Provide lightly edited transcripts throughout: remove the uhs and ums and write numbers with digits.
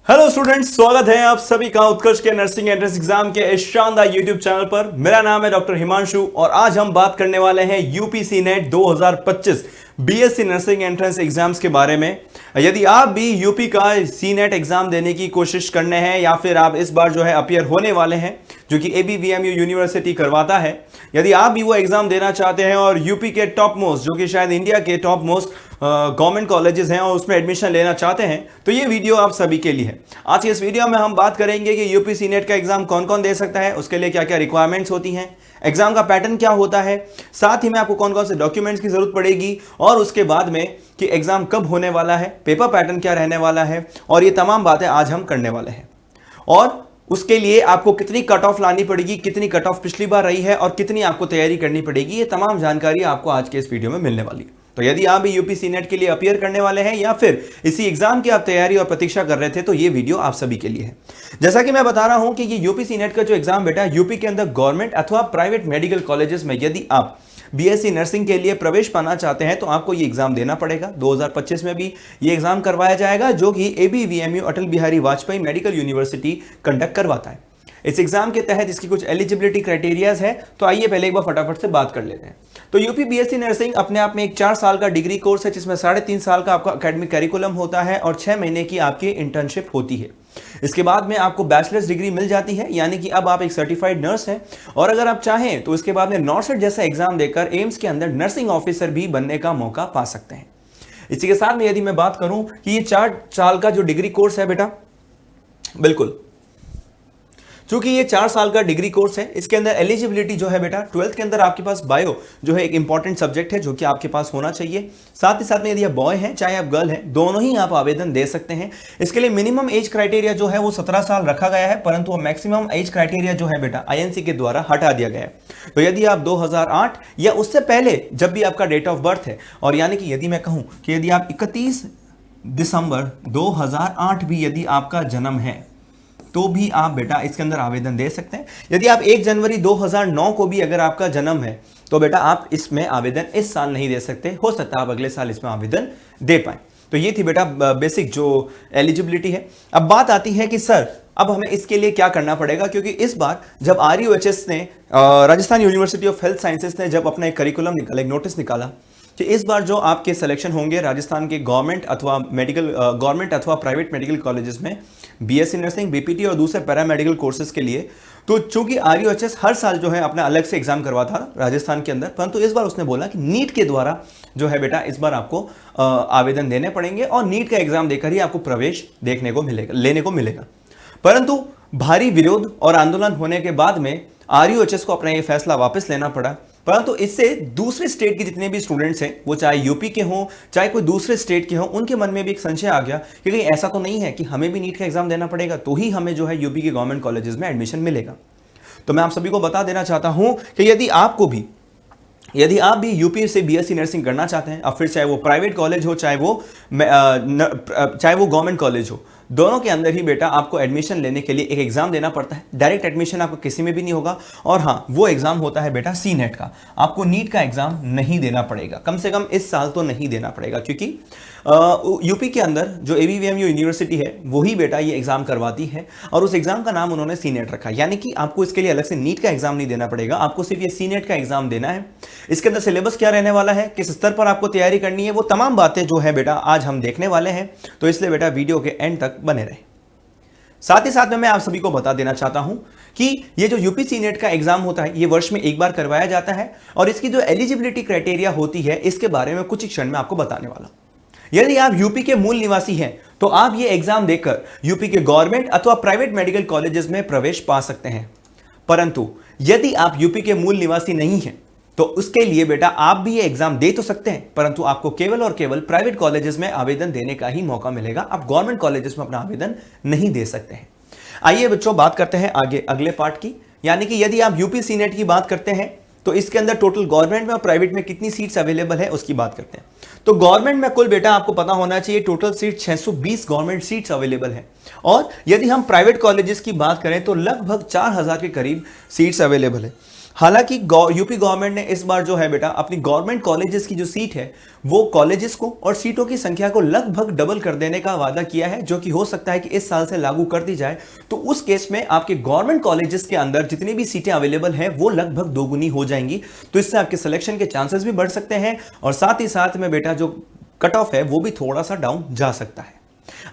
Hello students, स्वागत है आप सभी का उत्कर्ष के नर्सिंग एंट्रेंस एग्जाम के इस शानदार यूट्यूब चैनल पर। मेरा नाम है डॉक्टर हिमांशु और आज हम बात करने वाले हैं UPC net 2025 BSc nursing entrance exams के बारे में। यदि आप भी यूपी का सी नेट एग्जाम देने की कोशिश करने हैं या फिर आप इस बार जो है अपीयर होने वाले हैं, जो कि एबीवीएमयू यूनिवर्सिटी करवाता है, यदि आप भी वो एग्जाम देना चाहते हैं और यूपी के टॉप मोस्ट, जो कि शायद इंडिया के टॉप मोस्ट गवर्नमेंट कॉलेजेस हैं और उसमें एडमिशन लेना चाहते हैं, तो ये वीडियो आप सभी के लिए है। आज के इस वीडियो में हम बात करेंगे कि यूपीसी नेट का एग्जाम कौन कौन दे सकता है, उसके लिए क्या क्या रिक्वायरमेंट्स होती हैं, एग्जाम का पैटर्न क्या होता है, साथ ही में आपको कौन कौन से डॉक्यूमेंट्स की जरूरत पड़ेगी और उसके बाद में कि एग्जाम कब होने वाला है, पेपर पैटर्न क्या रहने वाला है, और ये तमाम बातें आज हम करने वाले हैं। और उसके लिए आपको कितनी कट ऑफ लानी पड़ेगी, कितनी कट ऑफ पिछली बार रही है और कितनी आपको तैयारी करनी पड़ेगी, ये तमाम जानकारी आपको आज के इस वीडियो में मिलने वाली है। तो यदि आप भी यूपीसी नेट के लिए अपीयर करने वाले हैं या फिर इसी एग्जाम की आप तैयारी और प्रतीक्षा कर रहे थे, तो ये वीडियो आप सभी के लिए है। जैसा कि मैं बता रहा हूं कि ये यूपीसी नेट का जो एग्जाम बेटा यूपी के अंदर गवर्नमेंट अथवा प्राइवेट मेडिकल कॉलेजेस में यदि आप बीएससी नर्सिंग के लिए प्रवेश पाना चाहते हैं तो आपको ये एग्जाम देना पड़ेगा। 2025 में भी ये एग्जाम करवाया जाएगा, जो कि ABVMU Atal Bihari Vajpayee Medical University conduct करवाता है। इस एग्जाम के तहत इसकी कुछ एलिजिबिलिटी क्राइटेरियाज है, तो आइए पहले एक बार फटाफट से बात कर लेते हैं। तो यूपी बीएससी नर्सिंग अपने आप में एक 4 साल का डिग्री कोर्स है, जिसमें 3.5 साल का आपका एकेडमिक करिकुलम होता है और 6 महीने की आपकी इंटर्नशिप होती है। इसके बाद में आपको बैचलर्स डिग्री मिल जाती है, यानी कि अब आप एक सर्टिफाइड नर्स हैं। और अगर आप चाहें तो इसके बाद में नॉर्सेट जैसा एग्जाम देकर एम्स के अंदर नर्सिंग ऑफिसर भी बनने का मौका पा सकते हैं। इसी के साथ में यदि मैं बात करूं कि ये 4 साल का जो डिग्री कोर्स है बेटा, बिल्कुल चूंकि ये 4 साल का डिग्री कोर्स है, इसके अंदर एलिजिबिलिटी जो है बेटा 12th के अंदर आपके पास बायो जो है एक इंपॉर्टेंट सब्जेक्ट है, जो कि आपके पास होना चाहिए। साथ ही साथ में यदि आप बॉय हैं चाहे आप गर्ल हैं, दोनों ही आप आवेदन दे सकते हैं। इसके लिए मिनिमम एज क्राइटेरिया जो है वो 17 साल रखा गया है, परंतु वो मैक्सिमम एज क्राइटेरिया जो है बेटा आईएनसी के द्वारा हटा दिया गया है। तो यदि आप 2008 या उससे पहले जब भी आपका डेट ऑफ बर्थ है, और यानी कि यदि मैं कहूं कि यदि आप 31 दिसंबर 2008 भी यदि आपका जन्म है तो भी आप बेटा इसके अंदर आवेदन दे सकते हैं। यदि आप 1 जनवरी 2009 को भी अगर आपका जन्म है तो बेटा आप इसमें आवेदन इस साल नहीं दे सकते, हो सकता है आप अगले साल इसमें आवेदन दे पाएं। तो ये थी बेटा बेसिक जो एलिजिबिलिटी है। अब बात आती है कि सर अब हमें इसके लिए क्या करना पड़ेगा, क्योंकि इस बार जब आरयूएचएस ने Rajasthan university of health sciences ने जब अपना एक करिकुलम निकाला, एक नोटिस निकाला कि इस बार जो आपके सिलेक्शन होंगे राजस्थान के गवर्नमेंट अथवा प्राइवेट मेडिकल कॉलेजेस में बीएससी नर्सिंग, बीपीटी और दूसरे पैरामेडिकल कोर्सेज के लिए, तो चूंकि आरयूएचएस हर साल जो है अपना अलग से एग्जाम करवाता था राजस्थान के अंदर, परंतु इस बार उसने बोला कि नीट के द्वारा जो है बेटा इस बार आपको आवेदन देने पड़ेंगे और नीट का एग्जाम देकर ही आपको प्रवेश लेने को मिलेगा। परंतु भारी विरोध और आंदोलन होने के बाद में आरयूएचएस को अपना यह फैसला वापस लेना पड़ा। परंतु इससे दूसरे स्टेट के जितने भी स्टूडेंट्स हैं, वो चाहे यूपी के हों चाहे कोई दूसरे स्टेट के हों, उनके मन में भी एक संशय आ गया कि कहीं ऐसा तो नहीं है कि हमें भी नीट का एग्जाम देना पड़ेगा तो ही हमें जो है यूपी के गवर्नमेंट कॉलेजेस में एडमिशन मिलेगा। तो मैं आप सभी को बता देना चाहता हूं कि यदि आप भी यूपी से बीएससी नर्सिंग करना चाहते हैं, अब फिर चाहे वो प्राइवेट कॉलेज हो चाहे वो गवर्नमेंट कॉलेज हो, दोनों के अंदर ही बेटा आपको एडमिशन लेने के लिए एक एग्जाम देना पड़ता है। डायरेक्ट एडमिशन आपको किसी में भी नहीं होगा, और हाँ वो एग्जाम होता है बेटा सी नेट का। आपको नीट का एग्जाम नहीं देना पड़ेगा, कम से कम इस साल तो नहीं देना पड़ेगा, क्योंकि यूपी के अंदर जो एबीवीएमयू यूनिवर्सिटी है वही बेटा ये एग्जाम करवाती है और उस एग्जाम का नाम उन्होंने सी नेट रखा, यानी कि आपको इसके लिए अलग से नीट का एग्जाम नहीं देना पड़ेगा, आपको सिर्फ ये सी नेट का एग्जाम देना है। इसके अंदर सिलेबस क्या रहने वाला है, किस स्तर पर आपको तैयारी करनी है, वो तमाम बातें जो है बेटा आज हम देखने वाले हैं। तो इसलिए बेटा वीडियो के एंड तक बने रहे। साथ ही साथ में मैं आप सभी को बता देना चाहता हूं कि ये जो यूपीसी नेट का एग्जाम होता है ये वर्ष में एक बार करवाया जाता है, और इसकी जो एलिजिबिलिटी क्राइटेरिया होती है इसके बारे में कुछ ही क्षण में आपको बताने वाला। यदि आप यूपी के मूल निवासी हैं तो आप ये एग्जाम देकर यूपी के गवर्नमेंट अथवा प्राइवेट मेडिकल कॉलेजेस में प्रवेश पा सकते हैं। परंतु यदि आप यूपी के मूल निवासी नहीं हैं तो उसके लिए बेटा आप भी ये एग्जाम दे तो सकते हैं, परंतु आपको केवल और केवल प्राइवेट कॉलेजेस में आवेदन देने का ही मौका मिलेगा। आप गवर्नमेंट कॉलेजेस में अपना आवेदन नहीं दे सकते हैं। आइए बच्चों बात करते हैं आगे अगले पार्ट की, यानी कि यदि आप यूपी सी नेट की बात करते हैं तो इसके अंदर टोटल गवर्नमेंट में और प्राइवेट में कितनी सीट्स अवेलेबल है उसकी बात करते हैं। तो गवर्नमेंट में कुल बेटा आपको पता होना चाहिए total seat 620 government seats available है, और यदि हम प्राइवेट कॉलेजेस की बात करें तो लगभग 4000 के करीब सीट्स अवेलेबल है। हालांकि यूपी गवर्नमेंट ने इस बार जो है बेटा अपनी गवर्नमेंट कॉलेजेस की जो सीट है वो कॉलेजेस को और सीटों की संख्या को लगभग डबल कर देने का वादा किया है, जो कि हो सकता है कि इस साल से लागू कर दी जाए। तो उस केस में आपके गवर्नमेंट कॉलेजेस के अंदर जितनी भी सीटें अवेलेबल हैं वो लगभग दोगुनी हो जाएंगी। तो इससे आपके सिलेक्शन के चांसेस भी बढ़ सकते हैं और साथ ही साथ में बेटा जो कट ऑफ है वो भी थोड़ा सा डाउन जा सकता है।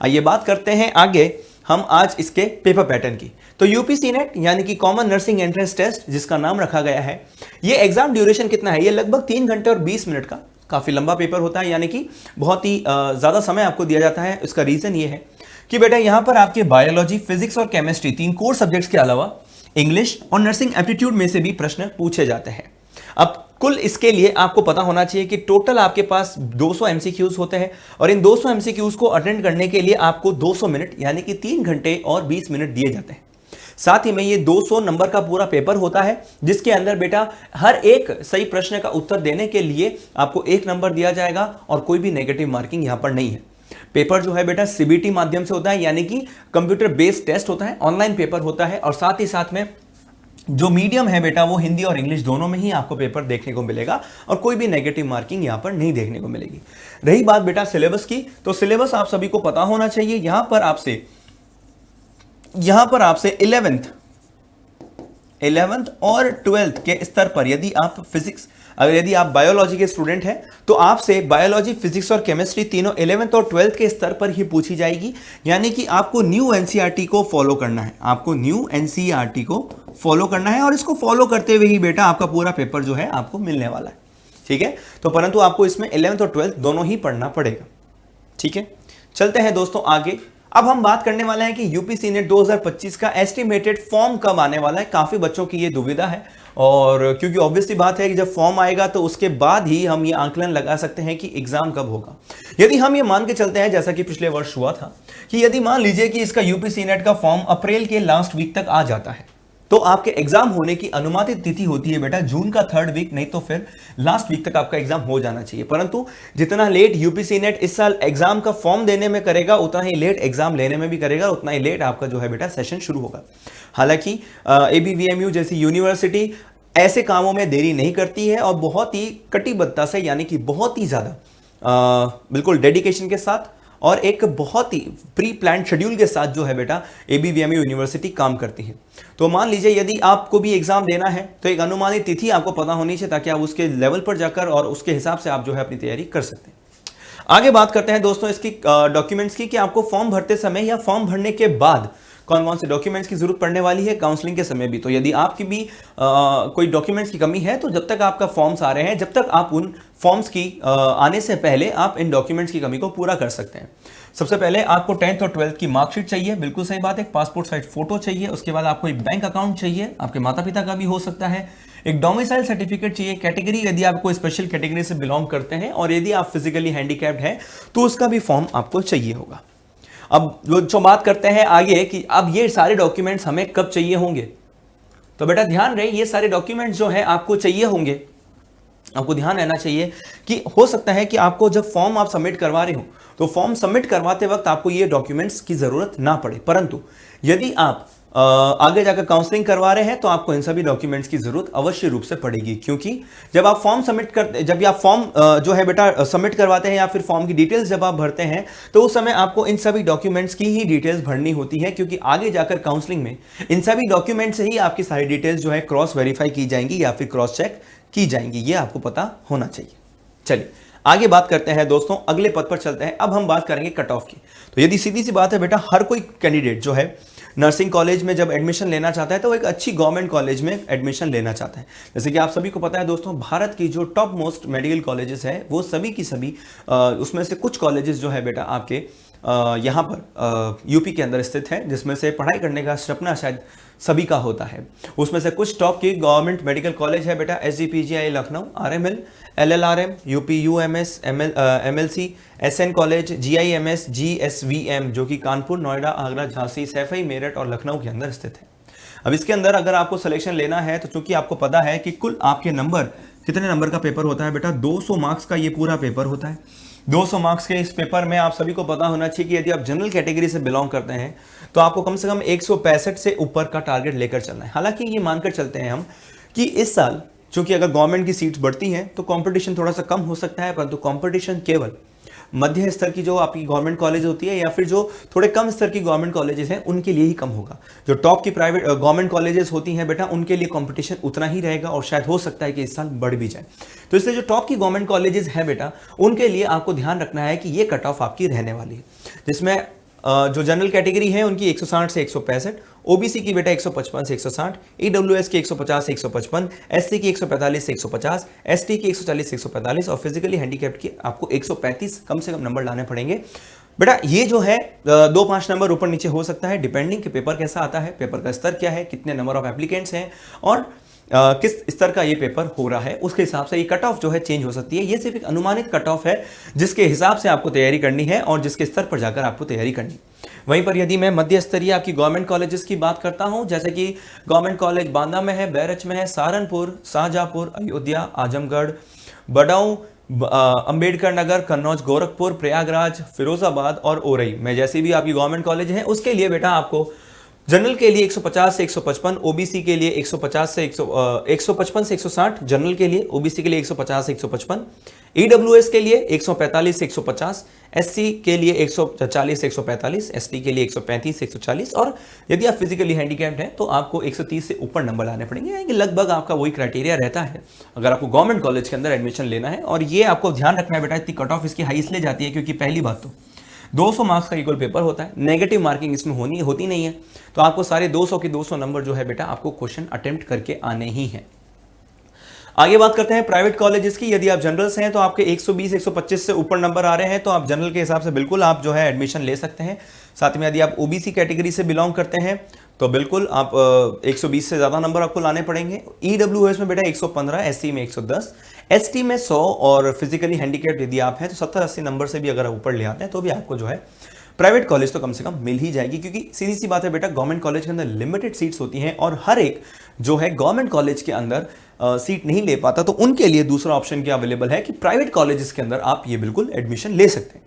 आइए बात करते हैं आगे हम आज इसके पेपर पैटर्न की। तो यूपीसी नेट यानी कि कॉमन नर्सिंग एंट्रेंस टेस्ट जिसका नाम रखा गया है, ये एग्जाम ड्यूरेशन कितना है? ये लगभग 3 घंटे और 20 मिनट का काफी लंबा पेपर होता है, यानी कि बहुत ही ज्यादा समय आपको दिया जाता है। इसका रीजन ये है कि बेटा यहां पर आपके बायोलॉजी, फिजिक्स और केमिस्ट्री 3 कोर सब्जेक्ट्स के अलावा इंग्लिश और नर्सिंग एप्टीट्यूड में से भी प्रश्न पूछे जाते हैं। अब कुल इसके लिए आपको पता होना चाहिए कि टोटल आपके पास 200 एमसीक्यूज होते हैं और इन 200 एमसीक्यूज को अटेंड करने के लिए आपको 200 मिनट यानी कि 3 घंटे और 20 मिनट दिए जाते हैं। साथ ही में ये 200 नंबर का पूरा पेपर होता है जिसके अंदर बेटा हर एक सही प्रश्न का उत्तर देने के लिए आपको 1 नंबर दिया जाएगा और कोई भी नेगेटिव मार्किंग यहां पर नहीं है। पेपर जो है बेटा सीबीटी माध्यम से होता है, यानी कि कंप्यूटर बेस्ड टेस्ट होता है, ऑनलाइन पेपर होता है और साथ ही साथ में जो मीडियम है बेटा वो हिंदी और इंग्लिश दोनों में ही आपको पेपर देखने को मिलेगा और कोई भी नेगेटिव मार्किंग यहां पर नहीं देखने को मिलेगी। रही बात बेटा सिलेबस की, तो सिलेबस आप सभी को पता होना चाहिए। यहां पर आपसे 11th और 12th के स्तर पर यदि आप बायोलॉजी के स्टूडेंट हैं तो आपसे बायोलॉजी, फिजिक्स और केमिस्ट्री तीनों 11th और 12th के स्तर पर ही पूछी जाएगी, यानी कि आपको न्यू एनसीईआरटी को फॉलो करना है। आपको न्यू एनसीईआरटी को फॉलो करना है और इसको फॉलो करते हुए ही बेटा आपका पूरा पेपर जो है आपको मिलने वाला है। ठीक है, तो परंतु आपको इसमें 11th और 12th दोनों ही पढ़ना पड़ेगा। ठीक है, चलते हैं दोस्तों आगे। अब हम बात करने वाले हैं कि यूपीसी नेट 2025 का एस्टिमेटेड फॉर्म कब आने वाला है। काफी बच्चों की ये दुविधा है और क्योंकि ऑब्वियसली बात है कि जब फॉर्म आएगा तो उसके बाद ही हम ये आंकलन लगा सकते हैं कि एग्जाम कब होगा। यदि हम ये मान के चलते हैं जैसा कि पिछले वर्ष हुआ था कि यदि मान लीजिए कि इसका यूपीसी नेट का फॉर्म अप्रैल के लास्ट वीक तक आ जाता है तो आपके एग्जाम होने की अनुमानित तिथि होती है बेटा जून का 3rd वीक, नहीं तो फिर लास्ट वीक तक आपका एग्जाम हो जाना चाहिए। परंतु जितना लेट यूपीसी नेट इस साल एग्जाम का फॉर्म देने में करेगा उतना ही लेट एग्जाम लेने में भी करेगा, उतना ही लेट आपका जो है बेटा सेशन शुरू होगा। हालांकि एबीवीएमयू जैसी यूनिवर्सिटी ऐसे कामों में देरी नहीं करती है और बहुत ही कटिबद्धता से यानी कि बहुत ही ज्यादा बिल्कुल डेडिकेशन के साथ और एक बहुत ही प्री प्लान शेड्यूल के साथ जो है बेटा एबीवीएमयू यूनिवर्सिटी काम करती है। तो मान लीजिए यदि आपको भी एग्जाम देना है तो एक अनुमानित तिथि आपको पता होनी चाहिए ताकि आप उसके लेवल पर जाकर और उसके हिसाब से आप जो है अपनी तैयारी कर सकते हैं। आगे बात करते हैं दोस्तों इसकी डॉक्यूमेंट्स की कि आपको फॉर्म भरते समय या फॉर्म भरने के बाद कौन कौन से डॉक्यूमेंट्स की जरूरत पड़ने वाली है काउंसलिंग के समय भी। तो यदि आपकी भी कोई डॉक्यूमेंट्स की कमी है तो जब तक आपका फॉर्म्स आ रहे हैं, जब तक आप उन फॉर्म्स की आने से पहले आप इन डॉक्यूमेंट्स की कमी को पूरा कर सकते हैं। सबसे पहले आपको 10th और 12th की मार्कशीट चाहिए, बिल्कुल सही बात है। पासपोर्ट साइज फोटो चाहिए, उसके बाद आपको एक बैंक अकाउंट चाहिए, आपके माता पिता का भी हो सकता है। एक डोमिसाइल सर्टिफिकेट चाहिए, कैटेगरी यदि आप कोई स्पेशल कैटेगरी से बिलोंग करते हैं और यदि आप फिजिकली हैंडीकैप्ड हैं तो उसका भी फॉर्म आपको चाहिए होगा। अब जो बात करते हैं आगे कि अब ये सारे डॉक्यूमेंट्स हमें कब चाहिए होंगे, तो बेटा ध्यान रहे ये सारे डॉक्यूमेंट्स जो है आपको चाहिए होंगे। आपको ध्यान रहना चाहिए कि हो सकता है कि आपको जब फॉर्म आप सबमिट करवा रहे हो तो फॉर्म सबमिट करवाते वक्त आपको ये डॉक्यूमेंट्स की जरूरत ना पड़े, परंतु यदि आप आगे जाकर काउंसलिंग करवा रहे हैं तो आपको इन सभी डॉक्यूमेंट्स की जरूरत अवश्य रूप से पड़ेगी। क्योंकि जब आप फॉर्म जो है बेटा सबमिट करवाते हैं या फिर फॉर्म की डिटेल्स जब आप भरते हैं तो उस समय आपको इन सभी डॉक्यूमेंट्स की ही डिटेल्स भरनी होती है, क्योंकि आगे जाकर काउंसलिंग में इन सभी डॉक्यूमेंट्स से ही आपकी सारी डिटेल्स जो है क्रॉस वेरीफाई की जाएंगी या फिर क्रॉस चेक की जाएंगी। ये आपको पता होना चाहिए। चलिए आगे बात करते हैं दोस्तों, अगले पद पर चलते हैं। अब हम बात करेंगे कट ऑफ की। तो यदि सीधी सी बात है बेटा, हर कोई कैंडिडेट जो है नर्सिंग कॉलेज में जब एडमिशन लेना चाहता है तो वो एक अच्छी गवर्नमेंट कॉलेज में एडमिशन लेना चाहता है। जैसे कि आप सभी को पता है दोस्तों, भारत की जो टॉप मोस्ट मेडिकल कॉलेजेस है वो सभी की सभी उसमें से कुछ कॉलेजेस जो है बेटा आपके यहाँ पर यूपी के अंदर स्थित है, जिसमें से पढ़ाई करने का सपना शायद सभी का होता है। उसमें से कुछ टॉप की गवर्नमेंट मेडिकल कॉलेज है बेटा SGPGI Lucknow, RML, LLRM, UPUMS, MLC, SN college, GIMS, GSVM जो कि कानपुर, नोएडा, आगरा, झांसी, सैफई, मेरठ और लखनऊ के अंदर स्थित है। अब इसके अंदर अगर आपको सिलेक्शन लेना है तो चूंकि आपको पता है कि कुल आपके नंबर कितने नंबर का पेपर होता है बेटा, 200 मार्क्स का ये पूरा पेपर होता है। 200 मार्क्स के इस पेपर में आप सभी को पता होना चाहिए कि यदि आप जनरल कैटेगरी से बिलोंग करते हैं तो आपको कम से कम 165 से ऊपर का टारगेट लेकर चलना है। हालांकि ये मानकर चलते हैं हम कि इस साल चूंकि अगर गवर्नमेंट की सीट्स बढ़ती हैं तो कंपटीशन थोड़ा सा कम हो सकता है, परंतु कंपटीशन केवल मध्य स्तर की जो आपकी गवर्नमेंट कॉलेज होती है या फिर जो थोड़े कम स्तर की गवर्नमेंट कॉलेजेस हैं उनके लिए ही कम होगा। जो टॉप की प्राइवेट गवर्नमेंट कॉलेजेस होती हैं बेटा, उनके लिए कंपटीशन उतना ही रहेगा और शायद हो सकता है कि इस साल बढ़ भी जाए। तो इसलिए जो टॉप की गवर्नमेंट कॉलेजेस हैं बेटा, उनके लिए आपको ध्यान रखना है कि ये कट ऑफ आपकी रहने वाली है, जिसमें जो जनरल कैटेगरी है उनकी 160 से 165, ओबीसी की बेटा 155 से 160, ईडब्ल्यूएस की 150 से 155, एससी की 145 से 150, एसटी की 140 से 145 और फिजिकली हैंडीकैप्ड की आपको 135 कम से कम नंबर लाने पड़ेंगे। बेटा ये जो है 2-5 नंबर ऊपर नीचे हो सकता है, डिपेंडिंग कि पेपर कैसा आता है, पेपर का स्तर क्या है, कितने नंबर ऑफ एप्लीकेंट्स हैं और किस स्तर का ये पेपर हो रहा है, उसके हिसाब से ये कट ऑफ जो है चेंज हो सकती है। ये सिर्फ एक अनुमानित कट ऑफ है जिसके हिसाब से आपको तैयारी करनी है और जिसके स्तर पर जाकर आपको तैयारी करनी। वहीं पर यदि मैं मध्य स्तरीय आपकी गवर्नमेंट कॉलेजेस की बात करता हूं, जैसे कि गवर्नमेंट कॉलेज बांदा में है, बैरच में है, सहारनपुर, शाहजहांपुर, अयोध्या, आजमगढ़, बडाऊं, अंबेडकर नगर, कन्नौज, गोरखपुर, प्रयागराज, फिरोजाबाद और ओरई में जैसी भी आपकी गवर्नमेंट कॉलेज है, उसके लिए बेटा आपको जनरल के लिए 150 से 155, ओबीसी के लिए 150 से 155 से 160, जनरल के लिए, ओबीसी के लिए 150 से 155, ईडब्ल्यूएस के लिए 145 से 150, एससी के लिए 140 से 145, एसटी के लिए 135 से 140 और यदि आप फिजिकली हैंडीकैप्ड हैं तो आपको 130 से ऊपर नंबर लाने पड़ेंगे। यानी लगभग आपका वही क्राइटेरिया रहता है अगर आपको गवर्नमेंट कॉलेज के अंदर एडमिशन लेना है। और ये आपको ध्यान रखना है बेटा, इतनी कट ऑफ इसकी हाई इसलिए जाती है क्योंकि पहली बात तो 200 मार्क्स का इक्वल पेपर होता है, नेगेटिव मार्किंग इसमें होती नहीं है, तो आपको सारे 200 के 200 नंबर जो है बेटा आपको क्वेश्चन अटेम्प्ट करके आने ही हैं। आगे बात करते हैं प्राइवेट कॉलेजेस की। यदि आप जनरल्स हैं तो आपके 120-125 से ऊपर नंबर आ रहे हैं तो आप जनरल के हिसाब से बिल्कुल आप जो है एडमिशन ले सकते हैं। साथ में यदि आप ओबीसी कैटेगरी से बिलोंग करते हैं तो बिल्कुल आप 120 से ज़्यादा नंबर आपको लाने पड़ेंगे। ईडब्ल्यूएस में बेटा 115, एससी में 110, एसटी में 100 और फिजिकली हैंडीकैप्ड यदि आप हैं तो 70-80 नंबर से भी अगर आप ऊपर ले आते हैं तो भी आपको जो है प्राइवेट कॉलेज तो कम से कम मिल ही जाएगी, क्योंकि सीधी सी बात है बेटा, गवर्नमेंट कॉलेज के अंदर लिमिटेड सीट्स होती हैं और हर एक जो है गवर्नमेंट कॉलेज के अंदर सीट नहीं ले पाता, तो उनके लिए दूसरा ऑप्शन क्या अवेलेबल है कि प्राइवेट कॉलेजेस के अंदर आप ये बिल्कुल एडमिशन ले सकते हैं।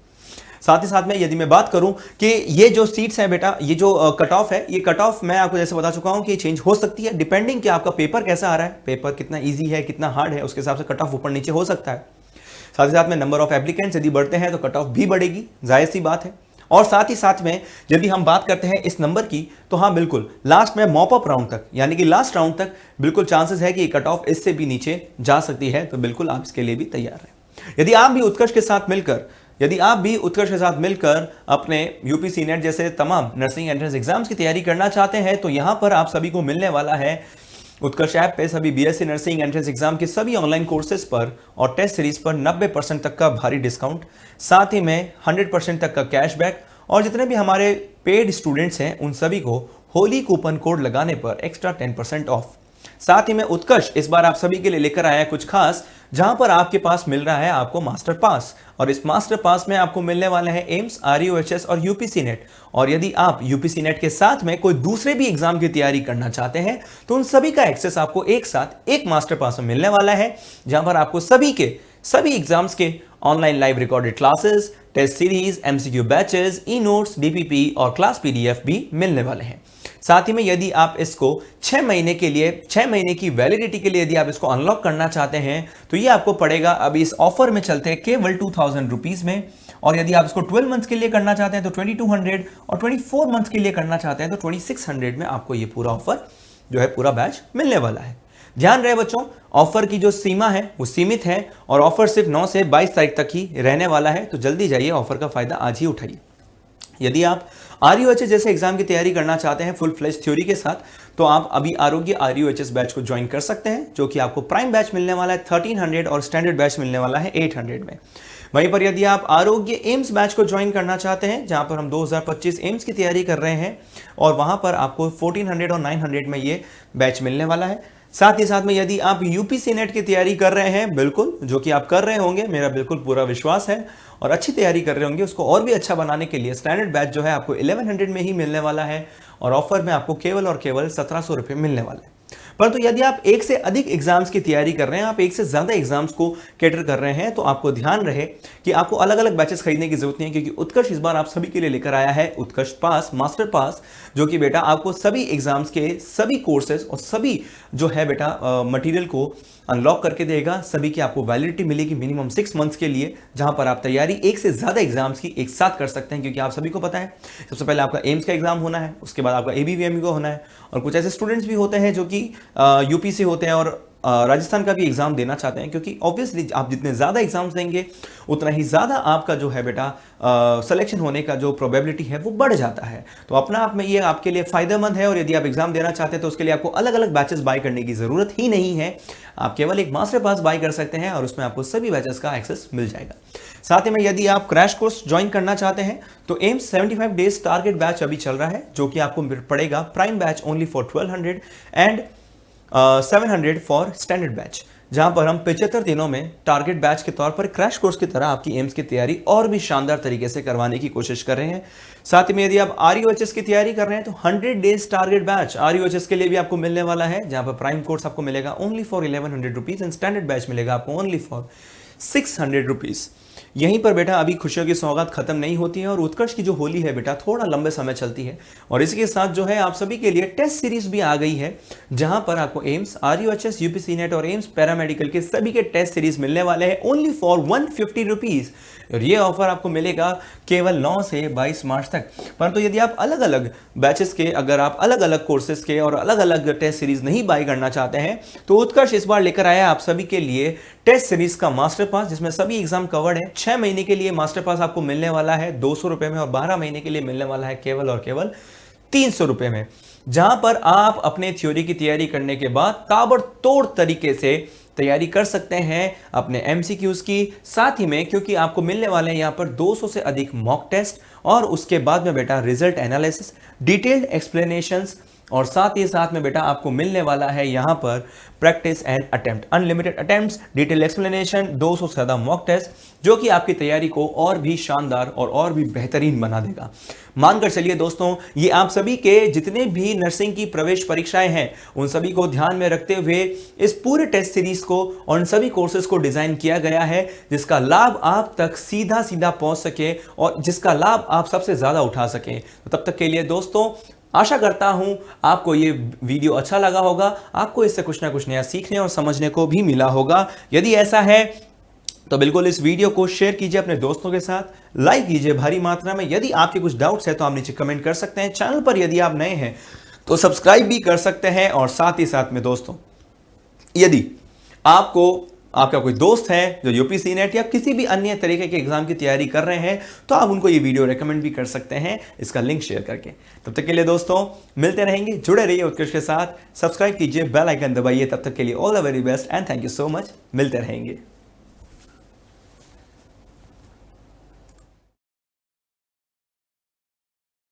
साथ ही साथ में यदि मैं बात करूं कि ये जो सीट्स हैं बेटा, ये जो कट ऑफ है, ये कट ऑफ मैं आपको जैसे बता चुका हूं कि चेंज हो सकती है डिपेंडिंग कि आपका पेपर कैसा आ रहा है, पेपर कितना ईजी है, कितना हार्ड है, उसके हिसाब से कट ऑफ ऊपर नीचे हो सकता है। साथ ही साथ में नंबर ऑफ एप्लीकेंट्स यदि बढ़ते हैं तो कट ऑफ भी बढ़ेगी, जाहिर सी बात है। और साथ ही साथ में यदि हम बात करते हैं इस नंबर की तो हाँ बिल्कुल लास्ट में मॉप अप राउंड तक यानी कि लास्ट राउंड तक बिल्कुल चांसेस है कि कट ऑफ इससे भी नीचे जा सकती है, तो बिल्कुल आप इसके लिए भी तैयार हैं। यदि आप भी उत्कर्ष के साथ मिलकर अपने यूपीसी नेट जैसे तमाम नर्सिंग एंट्रेंस एग्जाम्स की तैयारी करना चाहते हैं तो यहां पर आप सभी को मिलने वाला है उत्कर्ष ऐप पे सभी बीएससी नर्सिंग एंट्रेंस एग्जाम के सभी ऑनलाइन कोर्सेज पर और टेस्ट सीरीज पर 90% तक का भारी डिस्काउंट, साथ ही में 100% तक का कैशबैक और जितने भी हमारे पेड स्टूडेंट्स हैं उन सभी को होली कूपन कोड लगाने पर एक्स्ट्रा 10% ऑफ। साथ ही में उत्कर्ष इस बार आप सभी के लिए लेकर आया है कुछ खास, जहां पर आपके पास मिल रहा है आपको मास्टर पास और इस मास्टर पास में आपको मिलने वाले हैं एम्स, आरयूएचएस और यूपीसी नेट। और यदि आप यूपीसी नेट के साथ में कोई दूसरे भी एग्जाम की तैयारी करना चाहते हैं तो उन सभी का एक्सेस आपको एक साथ एक मास्टर पास में मिलने वाला है, जहां पर आपको सभी एग्जाम्स के online live recorded classes, test series, MCQ batches, e notes, DPP और क्लास पीडीएफ भी मिलने वाले हैं। साथ ही में यदि आप इसको 6 महीने की वैलिडिटी के लिए यदि आप इसको अनलॉक करना चाहते हैं तो ये आपको पड़ेगा अभी इस ऑफर में चलते हैं केवल 2000 रुपीज में। और यदि आप इसको 12 मंथ्स के लिए करना चाहते हैं तो 2200 और 24 मंथ्स के लिए करना चाहते हैं तो 2600 में आपको ये पूरा ऑफर जो है पूरा बैच मिलने वाला है। ध्यान रहे बच्चों, ऑफर की जो सीमा है वो सीमित है और ऑफर सिर्फ 9 से 22 तारीख तक ही रहने वाला है, तो जल्दी जाइए, ऑफर का फायदा आज ही उठाइए। यदि आप आरयूएचएस जैसे एग्जाम की तैयारी करना चाहते हैं फुल फ्लेज थ्योरी के साथ तो आप अभी आरोग्य आरयूएचएस बैच को ज्वाइन कर सकते हैं, जो कि आपको प्राइम बैच मिलने वाला है 1300 और स्टैंडर्ड बैच मिलने वाला है 800 में। वहीं पर यदि आप आरोग्य एम्स बैच को ज्वाइन करना चाहते हैं, जहां पर हम 2025 एम्स की तैयारी कर रहे हैं और वहां पर आपको 1400 और 900 में ये बैच मिलने वाला है। साथ ही साथ में यदि आप यूपीसी नेट की तैयारी कर रहे हैं, बिल्कुल जो कि आप कर रहे होंगे, मेरा बिल्कुल पूरा विश्वास है, और अच्छी तैयारी कर रहे होंगे, उसको और भी अच्छा बनाने के लिए स्टैंडर्ड बैच जो है आपको 1100 में ही मिलने वाला है और ऑफर में आपको केवल और केवल 1700 रुपये मिलने वाले हैं। परंतु यदि आप एक से अधिक एग्जाम्स की तैयारी कर रहे हैं, आप एक से ज्यादा एग्जाम्स को कैटर कर रहे हैं, तो आपको ध्यान रहे कि आपको अलग अलग बैचेस खरीदने की जरूरत नहीं है, क्योंकि उत्कर्ष इस बार आप सभी के लिए लेकर आया है उत्कर्ष पास, मास्टर पास, जो कि बेटा आपको सभी एग्जाम्स के सभी कोर्सेज और सभी जो है बेटा मटेरियल को अनलॉक करके देगा। सभी की आपको वैलिडिटी मिलेगी मिनिमम 6 मंथ्स के लिए, जहां पर आप तैयारी एक से ज्यादा एग्जाम्स की एक साथ कर सकते हैं। क्योंकि आप सभी को पता है सबसे पहले आपका एम्स का एग्जाम होना है, उसके बाद आपका एबीवीएमयू का होना है, और कुछ ऐसे स्टूडेंट्स भी होते हैं जो कि यूपी से होते हैं और राजस्थान का भी एग्जाम देना चाहते हैं, क्योंकि ऑब्वियसली आप जितने ज्यादा एग्जाम्स देंगे उतना ही ज्यादा आपका जो है बेटा सिलेक्शन होने का जो प्रोबेबिलिटी है वो बढ़ जाता है। तो अपना आप में ये आपके लिए फायदेमंद है, और यदि आप एग्जाम देना चाहते हैं तो उसके लिए आपको अलग अलग बैचेस बाय करने की जरूरत ही नहीं है। आप केवल एक मास्टर पास बाय कर सकते हैं और उसमें आपको सभी बैचेस का एक्सेस मिल जाएगा। साथ ही में यदि आप क्रैश कोर्स ज्वाइन करना चाहते हैं तो एम्स 75 डेज टारगेट बैच अभी चल रहा है, जो कि आपको पड़ेगा prime batch only for 1200 and 700 for standard batch, जहां पर हम 75 दिनों में टारगेट बैच के तौर पर क्रैश कोर्स की तरह आपकी एम्स की तैयारी और भी शानदार तरीके से करवाने की कोशिश कर रहे हैं। साथ ही में यदि आप आरयूएचएस की तैयारी कर रहे हैं तो 100 डेज टारगेट बैच आरयूएचएस के लिए भी आपको मिलने वाला है, जहां पर प्राइम कोर्स आपको मिलेगा only for 1100 rupees and standard batch मिलेगा आपको ओनली फॉर 600 रुपीज। यहीं पर बेटा अभी खुशियों की सौगात खत्म नहीं होती है, और उत्कर्ष की जो होली है बेटा थोड़ा लंबे समय चलती है, और इसके साथ जो है आप सभी के लिए टेस्ट सीरीज भी आ गई है, जहां पर आपको एम्स, आरयूएचएस, यूपीसी नेट और एम्स पैरामेडिकल के सभी के टेस्ट सीरीज मिलने वाले हैं ओनली फॉर 150 रुपीज। और ये ऑफर आपको मिलेगा केवल 9 से 22 मार्च तक। परंतु यदि आप अलग अलग बैचेस के, अगर आप अलग अलग कोर्सेज के और अलग अलग टेस्ट सीरीज नहीं बाय करना चाहते हैं, तो उत्कर्ष इस बार लेकर आया आप सभी के लिए टेस्ट सीरीज का मास्टर पास, जिसमें सभी एग्जाम कवर्ड है। 6 महीने के लिए मास्टर पास आपको मिलने वाला है 200 रुपए में, और 12 महीने के लिए मिलने वाला है केवल और केवल 300 रुपए में, जहां पर आप अपने थ्योरी की तैयारी करने के बाद ताबड़तोड़ तरीके से तैयारी कर सकते हैं अपने एमसीक्यूज की। साथ ही में क्योंकि आपको मिलने वाले हैं यहां पर 200 से अधिक मॉक टेस्ट, और उसके बाद में बेटा रिजल्ट एनालिसिस, डिटेल्ड एक्सप्लेनेशंस, और साथ ही साथ में बेटा आपको मिलने वाला है यहां पर practice and attempt, unlimited attempts, detail explanation, 200 से ज्यादा मॉक टेस्ट, जो कि आपकी तैयारी को और भी शानदार और भी बेहतरीन बना देगा। मानकर चलिए दोस्तों, ये आप सभी के जितने भी नर्सिंग की प्रवेश परीक्षाएं हैं उन सभी को ध्यान में रखते हुए इस पूरे टेस्ट सीरीज को और उन सभी कोर्सेज को डिजाइन किया गया है, जिसका लाभ आप तक सीधा सीधा पहुंच सके और जिसका लाभ आप सबसे ज्यादा उठा सकें। तो तब तक के लिए दोस्तों आशा करता हूं आपको ये वीडियो अच्छा लगा होगा, आपको इससे कुछ ना कुछ नया सीखने और समझने को भी मिला होगा। यदि ऐसा है तो बिल्कुल इस वीडियो को शेयर कीजिए अपने दोस्तों के साथ, लाइक कीजिए भारी मात्रा में। यदि आपके कुछ डाउट्स है तो आप नीचे कमेंट कर सकते हैं। चैनल पर यदि आप नए हैं तो सब्सक्राइब भी कर सकते हैं। और साथ ही साथ में दोस्तों, यदि आपका कोई दोस्त है जो यूपीसी नेट या किसी भी अन्य तरीके के एग्जाम की तैयारी कर रहे हैं, तो आप उनको ये वीडियो रेकमेंड भी कर सकते हैं इसका लिंक शेयर करके। तब तक के लिए दोस्तों मिलते रहेंगे, जुड़े रहिए उत्कर्ष के साथ, सब्सक्राइब कीजिए, बेल आइकन दबाइए। तब तक के लिए all the very best and thank you so much. मिलते रहेंगे।